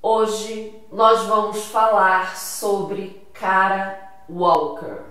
Hoje nós vamos falar sobre Kara Walker.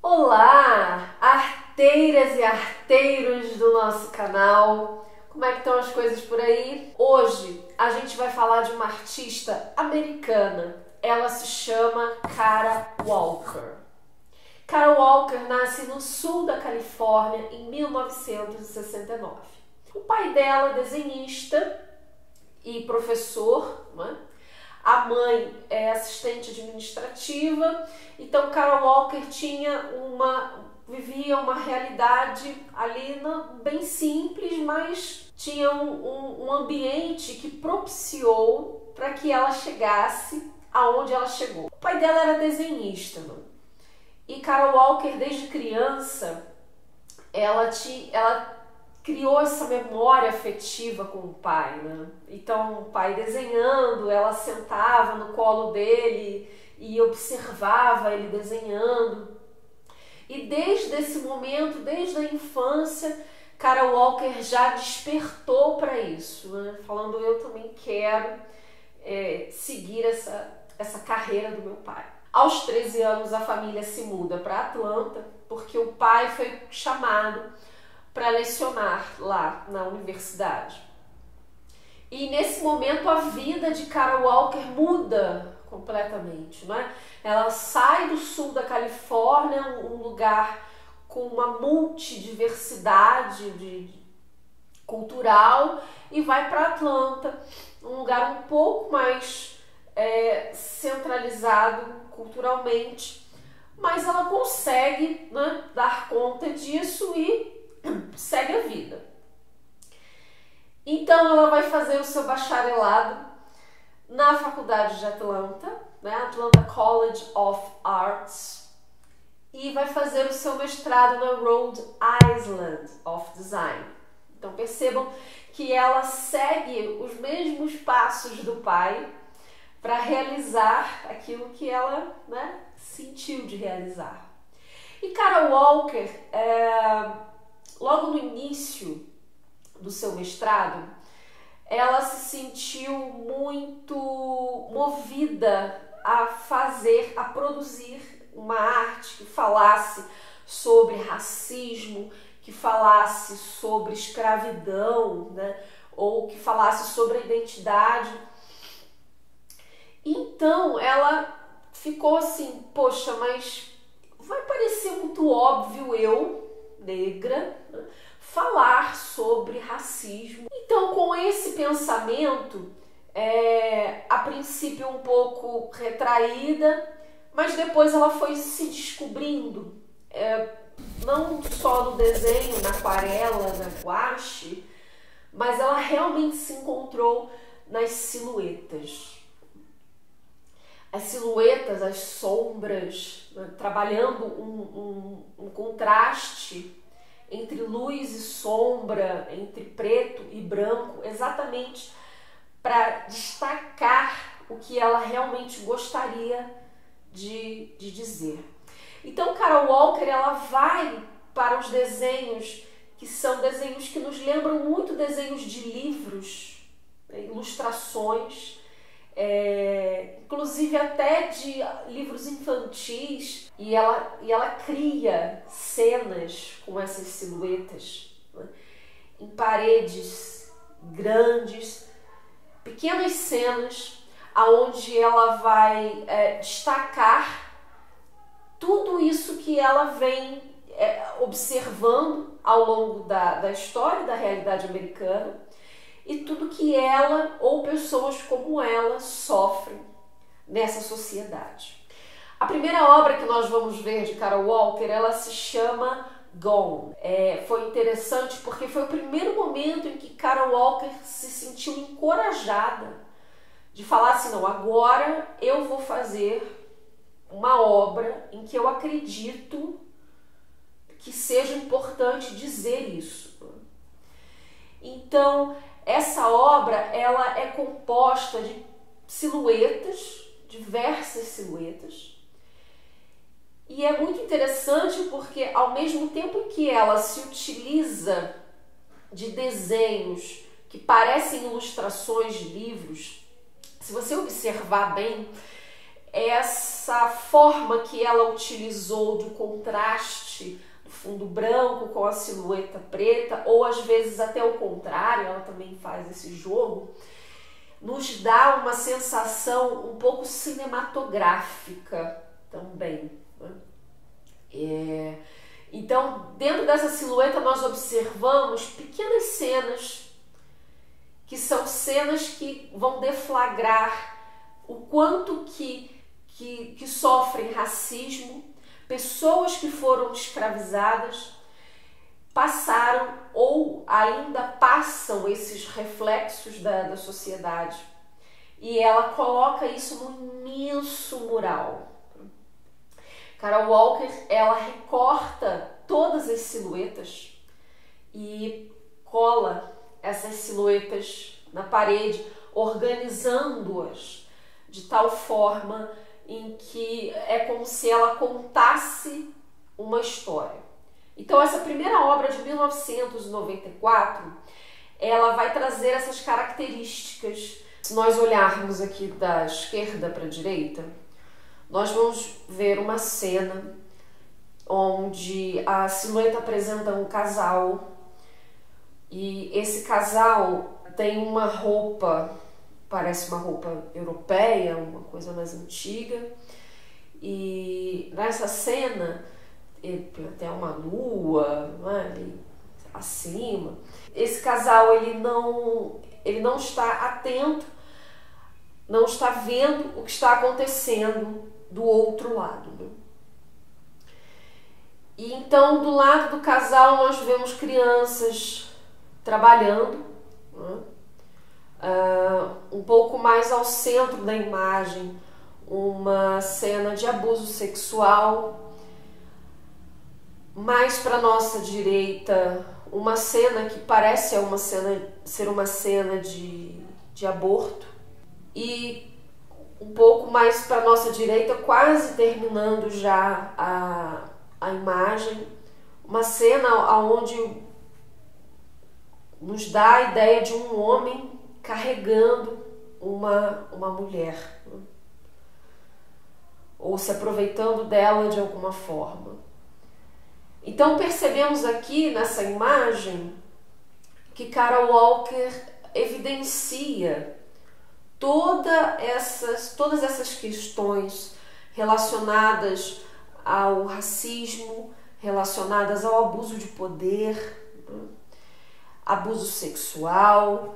Olá, arteiras e arteiros do nosso canal. Como é que estão as coisas por aí? Hoje a gente vai falar de uma artista americana. Ela se chama Kara Walker. Kara Walker nasce no sul da Califórnia em 1969. O pai dela é desenhista e professor, né? A mãe é assistente administrativa. Então Kara Walker vivia uma realidade ali bem simples, mas tinha um ambiente que propiciou para que ela chegasse aonde ela chegou. O pai dela era desenhista, né? E Kara Walker, desde criança, ela criou essa memória afetiva com o pai, né? Então, o pai desenhando, ela sentava no colo dele e observava ele desenhando. E desde esse momento, desde a infância, Kara Walker já despertou para isso, né? Falando, eu também quero seguir essa carreira do meu pai. Aos 13 anos, a família se muda para Atlanta, porque o pai foi chamado para lecionar lá na universidade. E nesse momento a vida de Kara Walker muda completamente, não é? Ela sai do sul da Califórnia, um lugar com uma multidiversidade cultural, e vai para Atlanta, um lugar um pouco mais centralizado culturalmente, mas ela consegue, né, dar conta disso e segue a vida. Então ela vai fazer o seu bacharelado na faculdade de Atlanta, né, Atlanta College of Arts, e vai fazer o seu mestrado na Rhode Island of Design. Então percebam que ela segue os mesmos passos do pai para realizar aquilo que ela, né, sentiu de realizar. E Kara Walker, logo no início do seu mestrado, ela se sentiu muito movida a produzir uma arte que falasse sobre racismo, que falasse sobre escravidão, né, ou que falasse sobre a identidade. Então ela ficou assim, poxa, mas vai parecer muito óbvio eu, negra, né, falar sobre racismo. Então, com esse pensamento, a princípio um pouco retraída, mas depois ela foi se descobrindo, não só no desenho, na aquarela, na guache, mas ela realmente se encontrou nas silhuetas. As silhuetas, as sombras, né, trabalhando um contraste entre luz e sombra, entre preto e branco, exatamente para destacar o que ela realmente gostaria de dizer. Então, Kara Walker, ela vai para os desenhos que são desenhos que nos lembram muito desenhos de livros, né, ilustrações, inclusive até de livros infantis, e ela cria cenas com essas silhuetas, né, em paredes grandes, pequenas cenas aonde ela vai destacar tudo isso que ela vem observando ao longo da história da realidade americana, e tudo que ela ou pessoas como ela sofrem nessa sociedade. A primeira obra que nós vamos ver de Kara Walker, ela se chama Gone. Foi interessante porque foi o primeiro momento em que Kara Walker se sentiu encorajada de falar assim, não, agora eu vou fazer uma obra em que eu acredito que seja importante dizer isso. Então, essa obra, ela é composta de silhuetas, diversas silhuetas, E é muito interessante porque, ao mesmo tempo que ela se utiliza de desenhos que parecem ilustrações de livros, se você observar bem, essa forma que ela utilizou do contraste do fundo branco com a silhueta preta, ou às vezes até o contrário, ela também faz esse jogo, nos dá uma sensação um pouco cinematográfica também. Então, dentro dessa silhueta nós observamos pequenas cenas que são cenas que vão deflagrar o quanto que sofrem racismo, pessoas que foram escravizadas passaram ou ainda passam esses reflexos da sociedade. E ela coloca isso num imenso mural. Carol Walker, ela recorta todas as silhuetas e cola essas silhuetas na parede, organizando-as de tal forma em que é como se ela contasse uma história. Então essa primeira obra de 1994, ela vai trazer essas características. Se nós olharmos aqui da esquerda para a direita, nós vamos ver uma cena onde a silhueta apresenta um casal e esse casal tem uma roupa, parece uma roupa europeia, uma coisa mais antiga, e nessa cena tem uma lua, né, ali acima. Esse casal ele não está atento, não está vendo o que está acontecendo do outro lado, né? E então do lado do casal nós vemos crianças trabalhando, né? Um pouco mais ao centro da imagem, uma cena de abuso sexual. Mais para nossa direita, uma cena que parece ser uma cena de aborto. E um pouco mais para nossa direita, quase terminando já a imagem, uma cena onde nos dá a ideia de um homem carregando uma mulher, ou se aproveitando dela de alguma forma. Então percebemos aqui nessa imagem que Carol Walker evidencia todas essas questões relacionadas ao racismo, relacionadas ao abuso de poder, abuso sexual,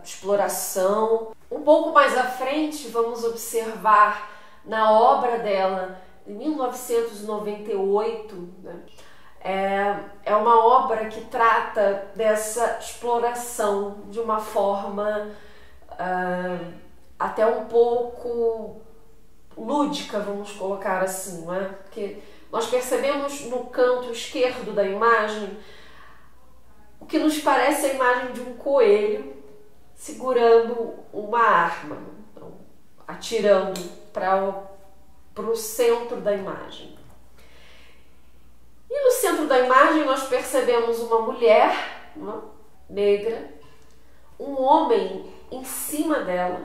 exploração. Um pouco mais à frente vamos observar na obra dela, em 1998, né? É uma obra que trata dessa exploração de uma forma até um pouco lúdica, vamos colocar assim, né? Porque nós percebemos no canto esquerdo da imagem o que nos parece a imagem de um coelho segurando uma arma, então, atirando para o centro da imagem. E no centro da imagem nós percebemos uma mulher, né, negra, um homem em cima dela,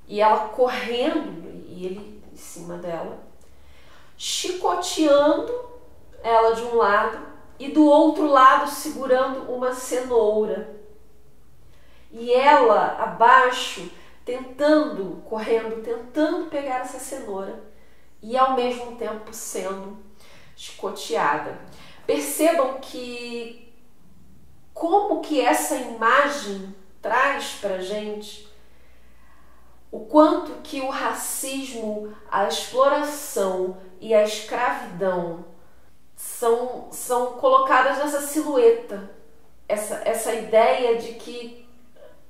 e ela correndo, e ele em cima dela, chicoteando ela de um lado e do outro lado segurando uma cenoura. E ela abaixo, correndo, tentando pegar essa cenoura e ao mesmo tempo sendo chicoteada. Percebam que como que essa imagem traz pra gente o quanto que o racismo, a exploração e a escravidão são colocadas nessa silhueta. Essa ideia de que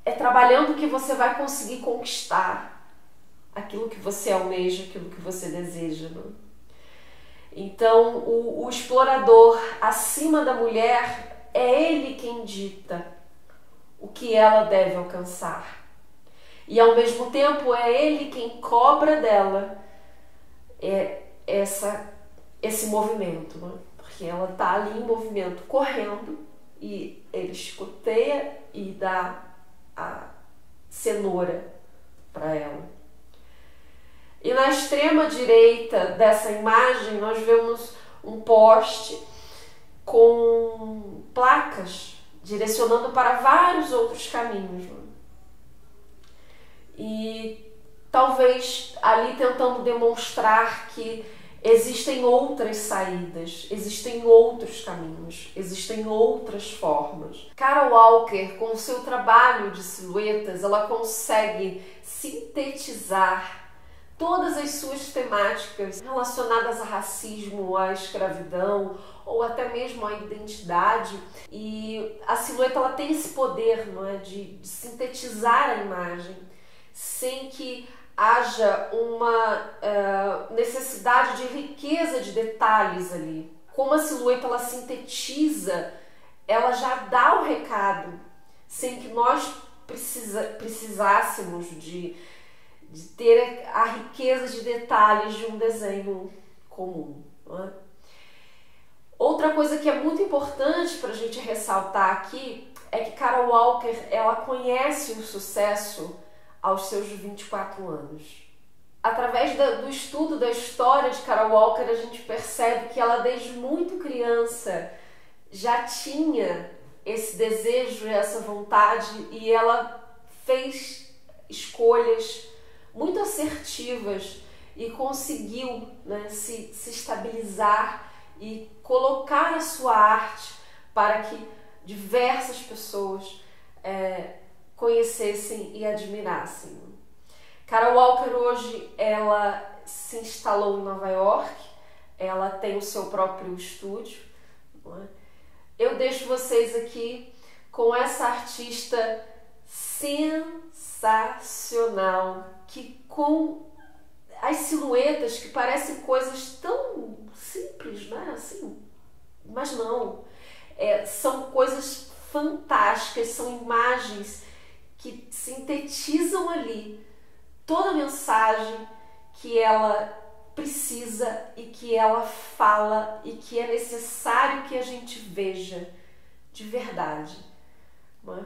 é trabalhando que você vai conseguir conquistar aquilo que você almeja, aquilo que você deseja, né? Então, o explorador acima da mulher é ele quem dita o que ela deve alcançar. E ao mesmo tempo é ele quem cobra dela esse movimento, né? Porque ela está ali em movimento, correndo, e ele escuteia e dá a cenoura para ela. E na extrema direita dessa imagem nós vemos um poste com placas direcionando para vários outros caminhos. E talvez ali tentando demonstrar que existem outras saídas, existem outros caminhos, existem outras formas. Carol Walker, com o seu trabalho de silhuetas, ela consegue sintetizar todas as suas temáticas relacionadas a racismo, à escravidão ou até mesmo à identidade. E a silhueta ela tem esse poder, não é, de sintetizar a imagem sem que haja uma necessidade de riqueza de detalhes ali. Como a silhueta ela sintetiza, ela já dá o recado sem que nós precisássemos de ter a riqueza de detalhes de um desenho comum, não é? Outra coisa que é muito importante para a gente ressaltar aqui é que Carol Walker ela conhece o sucesso aos seus 24 anos. Através do estudo da história de Carol Walker, a gente percebe que ela desde muito criança já tinha esse desejo, essa vontade, e ela fez escolhas muito assertivas e conseguiu, né, se estabilizar e colocar a sua arte para que diversas pessoas conhecessem e admirassem. Carol Walker hoje ela se instalou em Nova York, ela tem o seu próprio estúdio, não é? Eu deixo vocês aqui com essa artista sensacional, que com as silhuetas que parecem coisas tão simples, né? Assim, mas não, são coisas fantásticas, são imagens que sintetizam ali toda a mensagem que ela precisa e que ela fala e que é necessário que a gente veja de verdade, não é?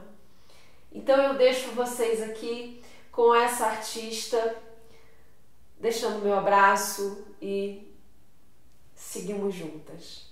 Então eu deixo vocês aqui com essa artista, deixando meu abraço e seguimos juntas.